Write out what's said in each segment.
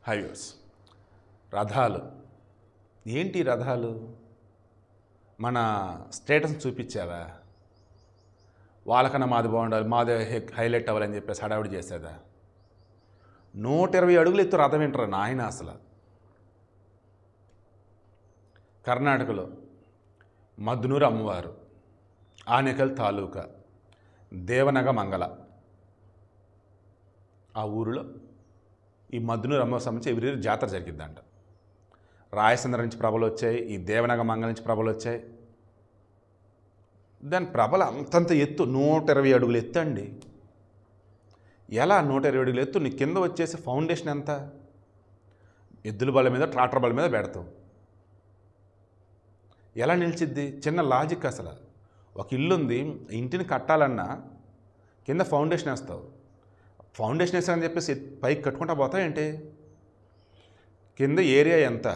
highways రథాలు ఏంటి రథాలు మన స్టేటస్ని చూపించావా వాళ్ళకన్నా మాది బాగుండాలి మాది హైలైట్ అవ్వాలని చెప్పేసి హడావిడి చేసేదా 120 అడుగులు ఎత్తు రథం ఏంటారా నాయన అసలు కర్ణాటకలో మద్నూరు అమ్మవారు ఆనేకల్ తాలూకా దేవనగ మంగళ ఆ ఊరిలో ఈ మద్నూరు అమ్మవారి సంబంధించి ఎవ్రీ ఇయర్ జాతర జరిగిద్దంట రాయచంద్ర నుంచి ప్రభలు వచ్చాయి ఈ దేవనగ మంగళ నుంచి ప్రభలు వచ్చాయి దాని ప్రభలు అంతంత ఎత్తు 120 అడుగులు ఎత్తు అండి ఎలా 120 అడుగులు ఎత్తు నీ కింద వచ్చేసి ఫౌండేషన్ ఎంత ఎద్దుల బళ్ళ మీద ట్రాక్టర్ బళ్ళ మీద పెడతావు ఎలా నిలిచిద్ది చిన్న లాజిక్ అసలు ఒక ఇల్లు ఉంది ఇంటిని కట్టాలన్నా కింద ఫౌండేషన్ వేస్తావు ఫౌండేషన్ వేసారని చెప్పేసి పైకి కట్టుకుంటా పోతావు ఏంటి కింద ఏరియా ఎంత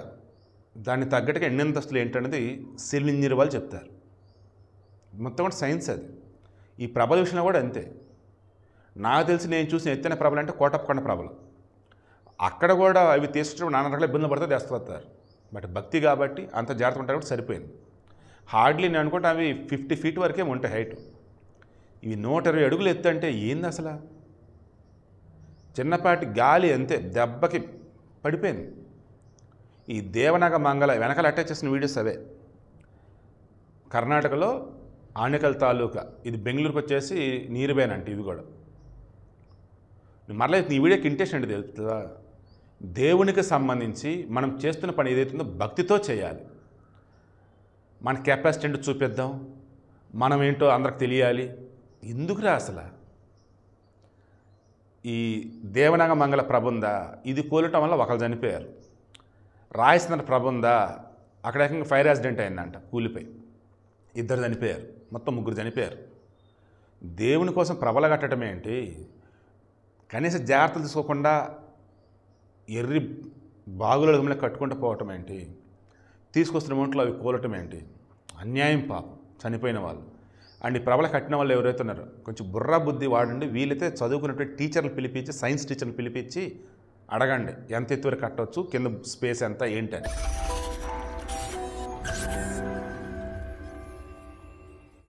దాన్ని తగ్గట్టుగా ఎన్ని అంతస్తులు ఏంటనేది సివిల్ ఇంజనీర్ వాళ్ళు చెప్తారు మొత్తం కూడా సైన్స్ అది ఈ ప్రభల విషయంలో కూడా అంతే నాకు తెలిసి నేను చూసిన ఎత్తైన ప్రభలు అంటే కోటప్పకొండ ప్రభలు అక్కడ కూడా అవి తీసుకున్నప్పుడు నాన్న రకాల ఇబ్బందులు పడితే తెస్తారు బట్ భక్తి కాబట్టి అంత జాగ్రత్త ఉంటారు కాబట్టి సరిపోయింది హార్డ్లీ నేను అనుకుంటే అవి 50 ఫీట్ వరకే ఉంటాయి హైట్ ఇవి 120 అడుగులు ఎత్తు అంటే ఏంది అసలు చిన్నపాటి గాలి అంతే దెబ్బకి పడిపోయింది ఈ దేవనగ మంగళ వెనకాల అటాచ్ చేసిన వీడియోస్ అవే కర్ణాటకలో ఆనేకల్ తాలూకా ఇది బెంగళూరుకి వచ్చేసి నీరుబేన్ అంటే ఇవి కూడా మరలా ఈ వీడియోకి ఇంటెన్షన్ అంటే తెలుస్తుందా దేవునికి సంబంధించి మనం చేస్తున్న పని ఏదైతుందో భక్తితో చేయాలి మన కెపాసిటీ ఏంటో చూపిద్దాం మనం ఏంటో అందరికి తెలియాలి ఎందుకురా అసలు ఈ దేవనగ మంగళ ప్రభ ఇది కూలటం వల్ల ఒకరు చనిపోయారు రాయచంద్ర ప్రభ అక్కడ ఏకంగా ఫైర్ యాక్సిడెంట్ అయిందంట కూలిపోయి 2 చనిపోయారు మొత్తం 3 చనిపోయారు దేవుని కోసం ప్రభల కట్టడం ఏంటి కనీస జాగ్రత్తలు తీసుకోకుండా ఎర్రి బాగుల గమని కట్టుకుంటూ పోవటం ఏంటి తీసుకొస్తున్న ఒంట్లో అవి కూలటం ఏంటి అన్యాయం పాపం చనిపోయిన వాళ్ళు అండ్ ఈ ప్రభల కట్టిన వాళ్ళు ఎవరైతే ఉన్నారో కొంచెం బుర్రా బుద్ధి వాడండి వీలైతే చదువుకున్నటువంటి టీచర్లు పిలిపించి సైన్స్ టీచర్లు పిలిపించి అడగండి ఎంత ఎత్తువరకు కట్టవచ్చు కింద స్పేస్ ఎంత ఏంటని